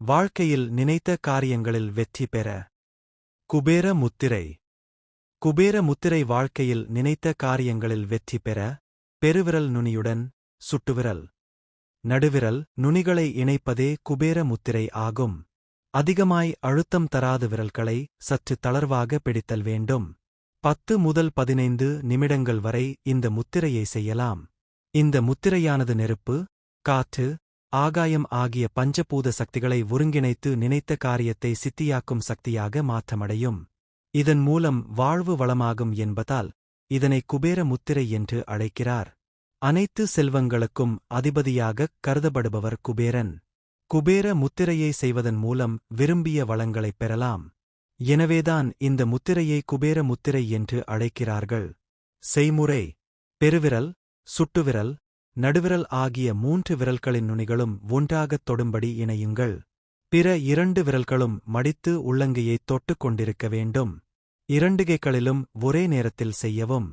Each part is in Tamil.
வாழ்க்கையில் நினைத்த காரியங்களில் வெற்றி பெற. குபேர முத்திரை. குபேர முத்திரை வாழ்க்கையில் நினைத்த காரியங்களில் வெற்றி பெற. பெருவிரல் நுனியுடன் சுட்டுவிரல் நடுவிரல் நுனிகளை இணைப்பதே குபேர முத்திரை ஆகும். அதிகமாய் அழுத்தம் தராத விரல்களை சற்று தளர்வாக பிடித்தல் வேண்டும். 10 முதல் 15 நிமிடங்கள் வரை இந்த முத்திரையை செய்யலாம். இந்த முத்திரையானது நெருப்பு, காற்று, ஆகாயம் ஆகிய பஞ்சபூத சக்திகளை ஒருங்கிணைத்து நினைத்த காரியத்தை சித்தியாக்கும் சக்தியாக மாற்றமடையும். இதன் மூலம் வாழ்வு வளமாகும் என்பதால் இதனை குபேர முத்திரை என்று அழைக்கிறார். அனைத்து செல்வங்களுக்கும் அதிபதியாகக் கருதப்படுபவர் குபேரன். குபேர முத்திரையை செய்வதன் மூலம் விரும்பிய வளங்களைப் பெறலாம். எனவேதான் இந்த முத்திரையை குபேர முத்திரை என்று அழைக்கிறார்கள். செய்முறை: பெருவிரல், சுட்டுவிரல், நடுவிரல் ஆகிய 3 விரல்களின் நுனிகளும் ஒன்றாகத் தொடும்படி இணையுங்கள். பிற 2 விரல்களும் மடித்து உள்ளங்கையைத் தொட்டுக் கொண்டிருக்க வேண்டும். 2 கைகளிலும் ஒரே நேரத்தில் செய்யவும்.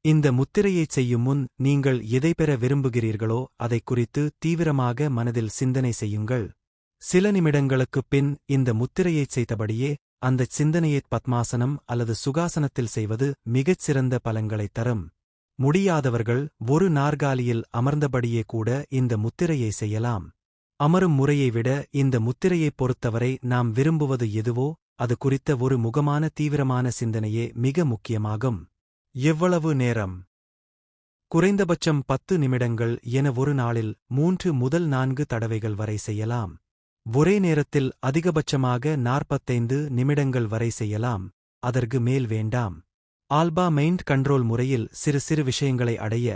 இந்த முத்திரையைச் செய்யும் முன் நீங்கள் எதை பெற விரும்புகிறீர்களோ அதைக் குறித்து தீவிரமாக மனதில் சிந்தனை செய்யுங்கள். சில நிமிடங்களுக்குப் பின் இந்த முத்திரையைச் செய்தபடியே அந்தச் சிந்தனையைப் பத்மாசனம் அல்லது சுகாசனத்தில் செய்வது மிகச் சிறந்த பலன்களைத் தரும். முடியாதவர்கள் ஒரு நாற்காலியில் அமர்ந்தபடியே கூட இந்த முத்திரையை செய்யலாம். அமரும் முறையை விட இந்த முத்திரையைப் பொறுத்தவரை நாம் விரும்புவது எதுவோ அது குறித்த ஒரு முகமான தீவிரமான சிந்தனையே மிக முக்கியமாகும். எவ்வளவு நேரம்? குறைந்தபட்சம் 10 நிமிடங்கள் என ஒரு நாளில் 3 முதல் 4 தடவைகள் வரை செய்யலாம். ஒரே நேரத்தில் அதிகபட்சமாக 45 நிமிடங்கள் வரை செய்யலாம். அதற்கு மேல் வேண்டாம். ஆல்பா மைண்ட் கண்ட்ரோல் முறையில் சிறு சிறு விஷயங்களை அடைய,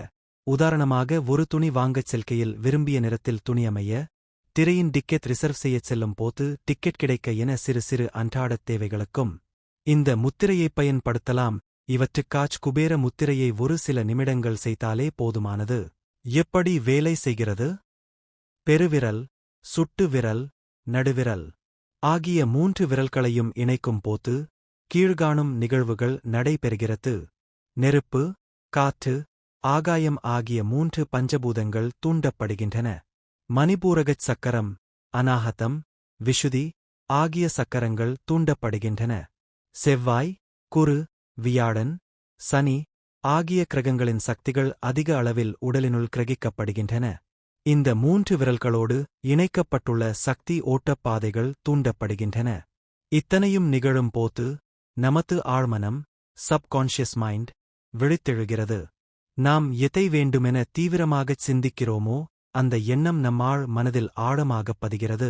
உதாரணமாக ஒரு துணி வாங்கச் செல்கையில் விரும்பிய நிறத்தில் துணி அமைய, திரையின் டிக்கெட் ரிசர்வ் செய்யச் செல்லும் போது டிக்கெட் கிடைக்க என சிறு சிறு அன்றாடத் தேவைகளுக்கும் இந்த முத்திரையைப் பயன்படுத்தலாம். இவற்றுக்காச் குபேர முத்திரையை ஒரு சில நிமிடங்கள் செய்தாலே போதுமானது. எப்படி வேலை செய்கிறது? பெருவிரல், சுட்டு விரல், நடுவிரல் ஆகிய 3 விரல்களையும் இணைக்கும் போது கீழ்காணும் நிகழ்வுகள் நடைபெறுகிறது. நெருப்பு, காற்று, ஆகாயம் ஆகிய 3 பஞ்சபூதங்கள் தூண்டப்படுகின்றன. மணிபூரகச் சக்கரம், அநாஹதம், விஷுதி ஆகிய சக்கரங்கள் தூண்டப்படுகின்றன. செவ்வாய், குரு, வியாழன், சனி ஆகிய கிரகங்களின் சக்திகள் அதிக அளவில் உடலினுள் கிரகிக்கப்படுகின்றன. இந்த 3 விரல்களோடு இணைக்கப்பட்டுள்ள சக்தி ஓட்டப்பாதைகள் தூண்டப்படுகின்றன. இத்தனையும் நிகழும் போது நமது ஆழ்மனம், சப்கான்ஷியஸ் மைண்ட் விழித்தெழுகிறது. நாம் எதை வேண்டுமென தீவிரமாகச் சிந்திக்கிறோமோ அந்த எண்ணம் நம்மாழ் மனதில் ஆழமாகப் பதிகிறது.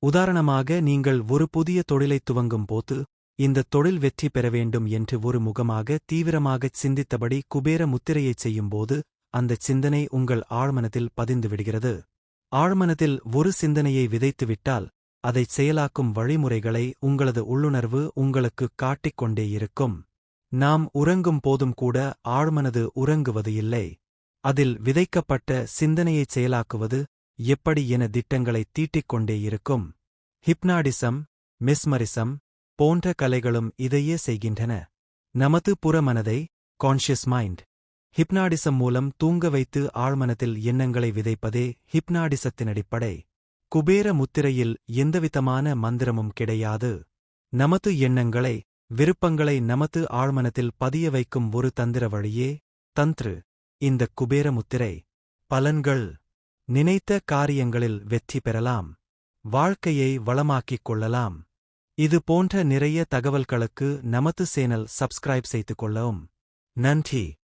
உதாரணமாக நீங்கள் ஒரு புதிய தொழிலைத் துவங்கும் போது இந்த தொழில் வெற்றி பெற வேண்டும் என்று ஒரு முகமாக தீவிரமாகச் சிந்தித்தபடி குபேர முத்திரையைச் செய்யும்போது அந்தச் சிந்தனை உங்கள் ஆழ்மனத்தில் பதிந்துவிடுகிறது. ஆழ்மனத்தில் ஒரு சிந்தனையை விதைத்துவிட்டால் அதைச் செயலாக்கும் வழிமுறைகளை உங்களது உள்ளுணர்வு உங்களுக்குக் காட்டிக் கொண்டே இருக்கும். நாம் உறங்கும் போதும் கூட ஆழ்மனது உறங்குவது இல்லை. அதில் விதைக்கப்பட்ட சிந்தனையைச் செயலாக்குவது எப்படி என திட்டங்களைத் தீட்டிக் கொண்டே இருக்கும். ஹிப்னாடிசம், மெஸ்மரிசம் போன்ற கலைகளும் இதையே செய்கின்றன. நமது புறமனதை, கான்ஷியஸ் மைண்ட், ஹிப்னாடிசம் மூலம் தூங்க வைத்து ஆழ்மனத்தில் எண்ணங்களை விதைப்பதே ஹிப்னாடிசத்தின் அடிப்படை. குபேர முத்திரையில் எந்தவிதமான மந்திரமும் கிடையாது. நமது எண்ணங்களை, விருப்பங்களை நமது ஆழ்மனத்தில் பதிய வைக்கும் ஒரு தந்திர வழியே தந்த்ரு இந்த குபேர முத்திரை. பலன்கள்: நினைத்த காரியங்களில் வெற்றி பெறலாம். வாழ்க்கையை வளமாக்கிக் கொள்ளலாம். இது போன்ற நிறைய தகவல்களுக்கு நமது சேனல் சப்ஸ்கிரைப் செய்து கொள்ளவும். நன்றி.